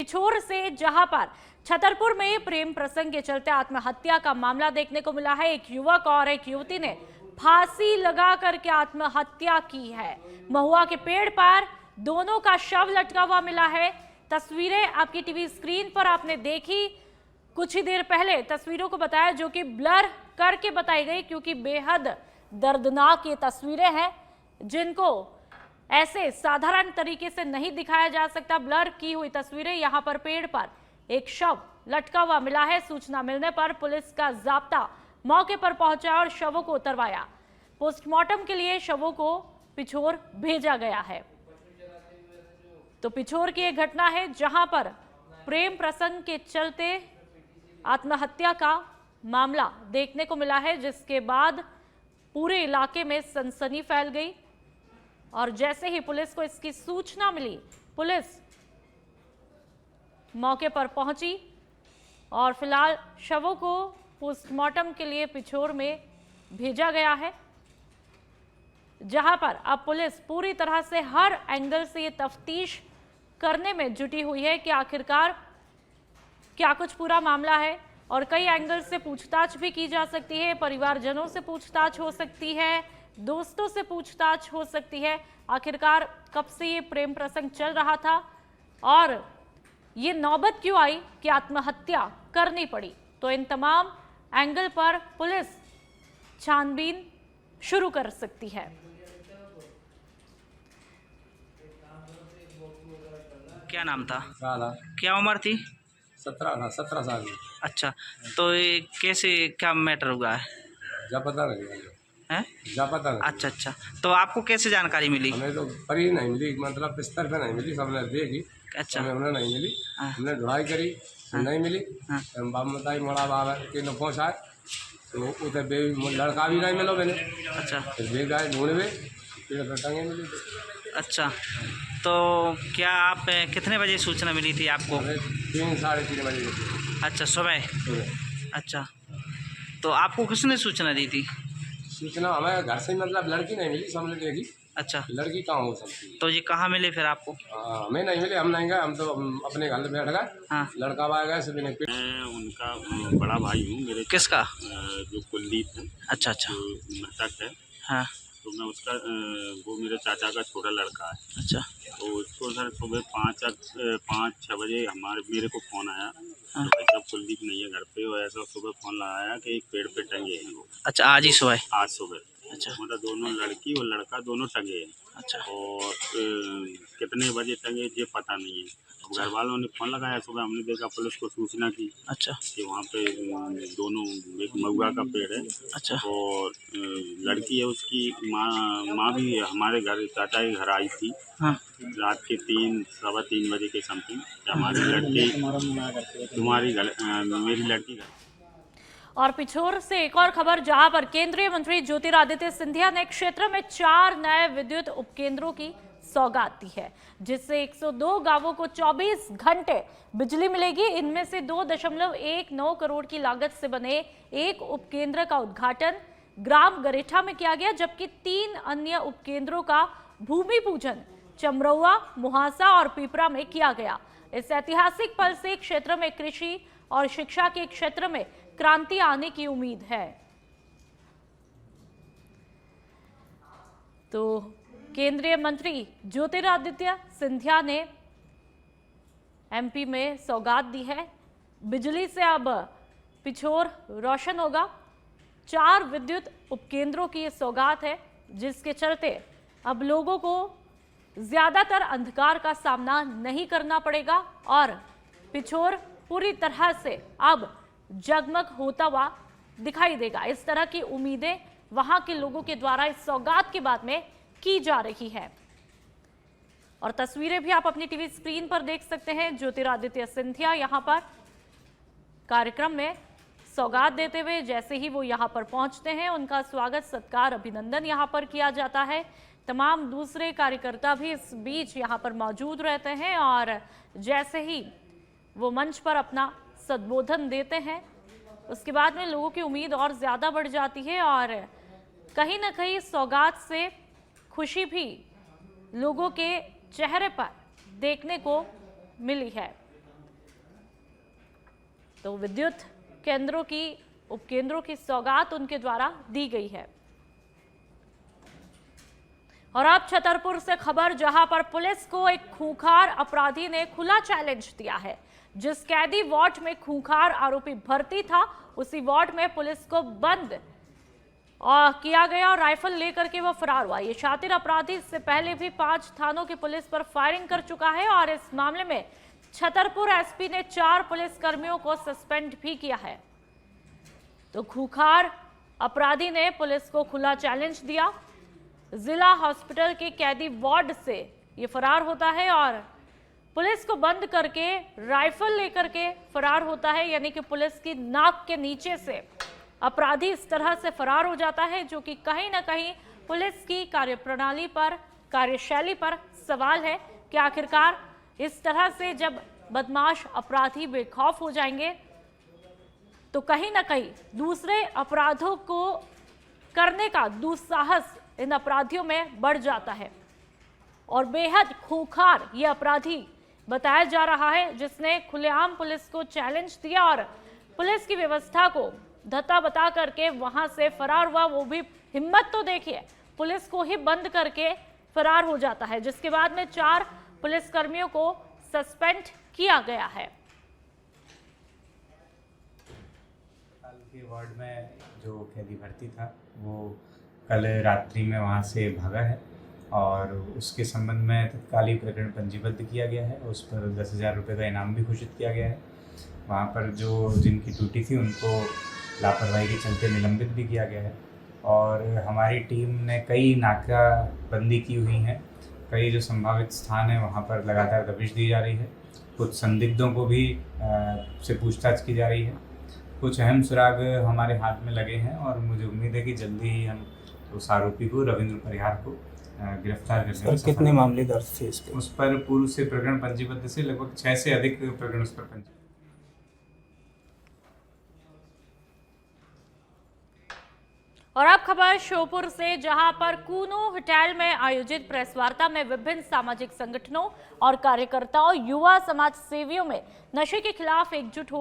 पिछोर से, जहां पर छतरपुर में प्रेम प्रसंग के चलते आत्महत्या का मामला देखने को मिला है। एक युवक और एक युवती ने फांसी लगा करके आत्महत्या की है। महुआ के पेड़ पर दोनों का शव लटका हुआ मिला है। तस्वीरें आपकी टीवी स्क्रीन पर आपने देखी। कुछ ही देर पहले तस्वीरों को बताया, जो कि ब्लर करके बताई गई, क्योंकि बेहद दर्दनाक ये तस्वीरें हैं जिनको ऐसे साधारण तरीके से नहीं दिखाया जा सकता। ब्लर की हुई तस्वीरें। यहां पर पेड़ पर एक शव लटका हुआ मिला है। सूचना मिलने पर पुलिस का जाब्ता मौके पर पहुंचा और शवों को उतरवाया। पोस्टमार्टम के लिए शवों को पिछोर भेजा गया है। तो पिछोर की एक घटना है जहां पर प्रेम प्रसंग के चलते आत्महत्या का मामला देखने को मिला है, जिसके बाद पूरे इलाके में सनसनी फैल गई। और जैसे ही पुलिस को इसकी सूचना मिली, पुलिस मौके पर पहुंची और फिलहाल शवों को पोस्टमार्टम के लिए पिछोर में भेजा गया है, जहां पर अब पुलिस पूरी तरह से हर एंगल से ये तफ्तीश करने में जुटी हुई है कि आखिरकार क्या कुछ पूरा मामला है। और कई एंगल से पूछताछ भी की जा सकती है। परिवारजनों से पूछताछ हो सकती है, दोस्तों से पूछताछ हो सकती है। आखिरकार कब से ये प्रेम प्रसंग चल रहा था और ये नौबत क्यों आई कि आत्महत्या करनी पड़ी। तो इन तमाम एंगल पर पुलिस छानबीन शुरू कर सकती है। क्या नाम था? राधा। क्या उम्र थी? 17 साल की। अच्छा, तो ये कैसे, क्या मैटर हुआ है? जा पता नहीं हैं? जा पता नहीं। अच्छा अच्छा, तो आपको कैसे जानकारी मिली? हमें तो परी नहीं मिली, मतलब बिस्तर पे नहीं मिली, सबने देखी। अच्छा, हमें उन्हें नहीं मिली। हाँ। हमने ढुलाई करी, नहीं मिली। हाँ। हम बाप बताई मोड़ा बाबा के लोग पहुँचाए तो उधर लड़का भी नहीं मिलो मैंने। अच्छा फिर भी गए ढूंढवे, फिर टंगे मिली। अच्छा, तो क्या आप कितने बजे सूचना मिली थी आपको? हमें 3 साढ़े 3 बजे। अच्छा, सुबह। अच्छा, तो आपको किसने सूचना दी थी? सूचना हमें घर से, मतलब लड़की नहीं मिली, सबने देखी। अच्छा, लड़की कहाँ हो सकती है? तो ये कहाँ मिले फिर आपको? हमें नहीं मिले, हम नहीं गए, हम तो अपने घर में बैठ गए। हाँ। लड़का आ गया, सभी ने। मैं उनका बड़ा भाई हूँ। मेरे किसका? जो कुलदीप है। अच्छा अच्छा, जो मृतक है, हाँ। तो मैं उसका वो मेरे चाचा का छोटा लड़का है। अच्छा, तो उसको सर सुबह 5-6 बजे मेरे को फ़ोन आया। हाँ। तो भाई साहब कुलदीप नहीं है घर पे, और ऐसा सुबह फ़ोन लगाया कि एक पेड़ पे टंगे हैं वो। अच्छा, आज ही सुबह? आज सुबह। अच्छा, मतलब दोनों, लड़की और लड़का दोनों टंगे हैं। अच्छा और कितने बजे टंगे ये पता नहीं है। अब घर वालों ने फ़ोन लगाया सुबह, हमने देखा, पुलिस को सूचना की अच्छा कि वहाँ पे दोनों, एक महुआ का पेड़ है अच्छा और लड़की है, उसकी माँ भी हमारे घर, चाचा के घर आई थी। हाँ। रात के 3-3:15 बजे के समथिंग। हमारी लड़की, मेरी लड़की घर। और पिछोर से एक और खबर, जहां पर केंद्रीय मंत्री ज्योतिरादित्य सिंधिया ने क्षेत्र में 4 नए विद्युत उपकेंद्रों की सौगात दी है, जिससे 102 गांवों को 24 घंटे बिजली मिलेगी। इनमें से 2.19 करोड़ की लागत से बने एक उपकेंद्र का उद्घाटन ग्राम गरेठा में किया गया, जबकि 3 अन्य उपकेंद्रों का भूमि पूजन चमरौआ, मुहासा और पीपरा में किया गया। इस ऐतिहासिक पल से क्षेत्र में कृषि और शिक्षा के क्षेत्र में क्रांति आने की उम्मीद है। तो केंद्रीय मंत्री ज्योतिरादित्य सिंधिया ने एमपी में सौगात दी है। बिजली से अब पिछोर रोशन होगा। 4 विद्युत उपकेंद्रों की ये सौगात है, जिसके चलते अब लोगों को ज्यादातर अंधकार का सामना नहीं करना पड़ेगा और पिछोर पूरी तरह से अब जगमग होता हुआ दिखाई देगा। इस तरह की उम्मीदें वहां के लोगों के द्वारा इस सौगात के बाद में की जा रही है। और तस्वीरें भी आप अपनी टीवी स्क्रीन पर देख सकते हैं। ज्योतिरादित्य सिंधिया यहां पर कार्यक्रम में सौगात देते हुए, जैसे ही वो यहां पर पहुंचते हैं, उनका स्वागत, सत्कार, अभिनंदन यहां पर किया जाता है। तमाम दूसरे कार्यकर्ता भी इस बीच यहां पर मौजूद रहते हैं और जैसे ही वो मंच पर अपना संबोधन देते हैं, उसके बाद में लोगों की उम्मीद और ज़्यादा बढ़ जाती है और कहीं ना कहीं सौगात से खुशी भी लोगों के चेहरे पर देखने को मिली है। तो विद्युत केंद्रों की उपकेंद्रों की सौगात उनके द्वारा दी गई है। और अब छतरपुर से खबर, जहां पर पुलिस को एक खूंखार अपराधी ने खुला चैलेंज दिया है। जिस कैदी वार्ड में खूंखार आरोपी भर्ती था, उसी वार्ड में पुलिस को बंद किया गया और राइफल लेकर के वो फरार हुआ। ये शातिर अपराधी इससे पहले भी 5 थानों की पुलिस पर फायरिंग कर चुका है और इस मामले में छतरपुर एसपी ने 4 पुलिस कर्मियों को सस्पेंड भी किया है। तो खूंखार अपराधी ने पुलिस को खुला चैलेंज दिया। जिला हॉस्पिटल के कैदी वार्ड से ये फरार होता है और पुलिस को बंद करके राइफल लेकर के फरार होता है। यानी कि पुलिस की नाक के नीचे से अपराधी इस तरह से फरार हो जाता है, जो कि कहीं ना कहीं पुलिस की कार्यप्रणाली पर, कार्यशैली पर सवाल है कि आखिरकार इस तरह से जब बदमाश अपराधी बेखौफ हो जाएंगे तो कहीं ना कहीं दूसरे अपराधों को करने का दुस्साहस इन अपराधियों में बढ़ जाता है। और बेहद खूंखार ये अपराधी बताया जा रहा है, जिसने खुलेआम पुलिस को चैलेंज दिया और पुलिस की व्यवस्था को धत्ता बता करके वहां से फरार हुआ। वो भी हिम्मत तो देखिए, पुलिस को ही बंद करके फरार हो जाता है, जिसके बाद में 4 पुलिस कर्मियों को सस्पेंड किया गया है। के वार्ड में जो कैदी भर्ती था वो कल रात्रि में वहाँ से भागा है और उसके संबंध में तत्कालीन प्रकरण पंजीबद्ध किया गया है। उस पर 10,000 रुपये का इनाम भी घोषित किया गया है। वहाँ पर जो जिनकी ड्यूटी थी उनको लापरवाही के चलते निलंबित भी किया गया है। और हमारी टीम ने कई नाकाबंदी की हुई है। कई जो संभावित स्थान है वहाँ पर लगातार दबिश दी जा रही है। कुछ संदिग्धों को भी से पूछताछ की जा रही है। कुछ अहम सुराग हमारे हाथ में लगे हैं और मुझे उम्मीद है कि जल्दी ही हम उस आरोपी को, रविंद्र परिहार को, गिरफ्तार करने में कितने मामले दर्ज थे इस पर? उस पर पूर्व से प्रकरण पंजीबद्ध से लगभग 6 से अधिक प्रकरण उस पर पंजीबद्ध। और अब खबर श्योपुर से, जहां पर कूनो होटल में आयोजित प्रेस वार्ता में विभिन्न सामाजिक संगठनों और कार्यकर्ताओं, युवा समाज सेवियों में नशे के खिलाफ एकजुट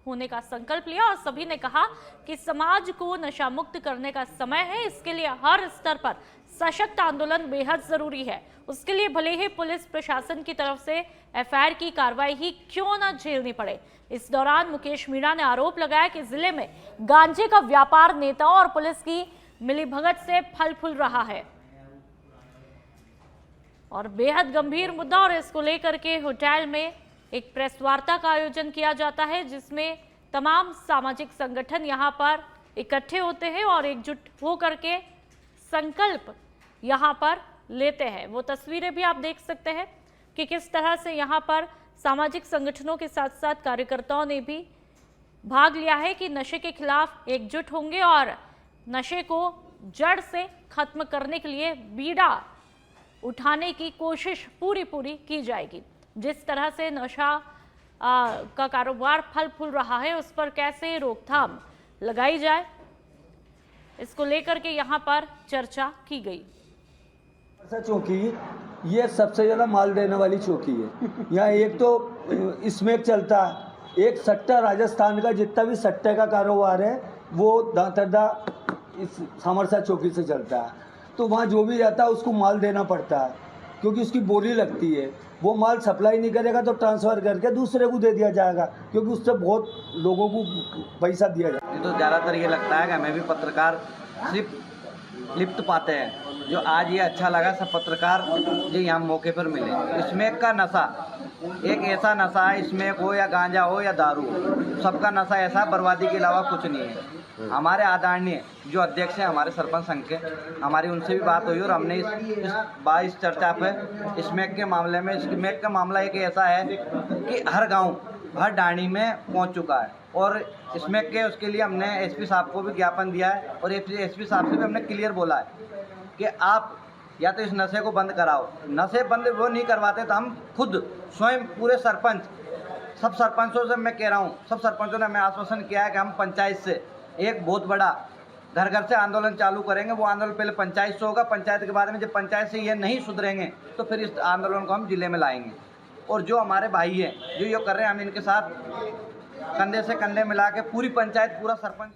होने का संकल्प लिया और सभी ने कहा कि समाज को नशा मुक्त करने का समय है। इसके लिए हर स्तर पर सशक्त आंदोलन बेहद जरूरी है। उसके लिए भले ही पुलिस प्रशासन की तरफ से एफआईआर की कार्रवाई ही क्यों न झेलनी पड़े। इस दौरान मुकेश मीणा ने आरोप लगाया कि जिले में गांजे का व्यापार नेताओं और पुलिस की मिलीभगत से फल फूल रहा है और बेहद गंभीर मुद्दा। और इसको लेकर के होटल में एक प्रेस वार्ता का आयोजन किया जाता है, जिसमें तमाम सामाजिक संगठन यहां पर इकट्ठे होते हैं और एकजुट होकर के संकल्प यहां पर लेते हैं। वो तस्वीरें भी आप देख सकते हैं कि किस तरह से यहां पर सामाजिक संगठनों के साथ साथ कार्यकर्ताओं ने भी भाग लिया है कि नशे के खिलाफ एकजुट होंगे और नशे को जड़ से खत्म करने के लिए बीड़ा उठाने की कोशिश पूरी की जाएगी। जिस तरह से नशा का कारोबार फल फूल रहा है, उस पर कैसे रोकथाम लगाई जाए, इसको लेकर के यहाँ पर चर्चा की गई। चौकी ये सबसे ज़्यादा माल देने वाली चौकी है। यहाँ एक तो स्मैक चलता है, एक सट्टा, राजस्थान का जितना भी सट्टे का कारोबार है वो दांतरदा इस सामरसा चौकी से चलता है। तो वहाँ जो भी जाता है उसको माल देना पड़ता है, क्योंकि उसकी बोली लगती है। वो माल सप्लाई नहीं करेगा तो ट्रांसफ़र करके दूसरे को दे दिया जाएगा, क्योंकि उससे बहुत लोगों को पैसा दिया जाता है। तो ज़्यादातर ये लगता है कि हमें भी पत्रकार सिर्फ लिप्त पाते हैं। जो आज ये अच्छा लगा, सब पत्रकार जो यहाँ मौके पर मिले। स्मैक का नशा एक ऐसा नशा है, स्मैक हो या गांजा हो या दारू हो, सबका नशा ऐसा, बर्बादी के अलावा कुछ नहीं है। हमारे आदरणीय जो अध्यक्ष हैं हमारे सरपंच संघ के, हमारी उनसे भी बात हुई और हमने इस चर्चा पे स्मैक के मामले में, स्मैक का मामला एक ऐसा है कि हर गांव, हर डाणी में पहुंच चुका है और स्मैक के उसके लिए हमने एसपी साहब को भी ज्ञापन दिया है और एसपी साहब से भी हमने क्लियर बोला है कि आप या तो इस नशे को बंद कराओ। नशे बंद वो नहीं करवाते तो हम खुद स्वयं पूरे सरपंच, सब सरपंचों से मैं कह रहा हूँ, सब सरपंचों ने हमें आश्वासन किया है कि हम पंचायत से एक बहुत बड़ा घर घर से आंदोलन चालू करेंगे। वो आंदोलन पहले पंचायत से होगा, पंचायत के बाद में जब पंचायत से ये नहीं सुधरेंगे तो फिर इस आंदोलन को हम जिले में लाएंगे। और जो हमारे भाई हैं जो ये कर रहे हैं, हम इनके साथ कंधे से कंधे मिला के पूरी पंचायत पूरा सरपंच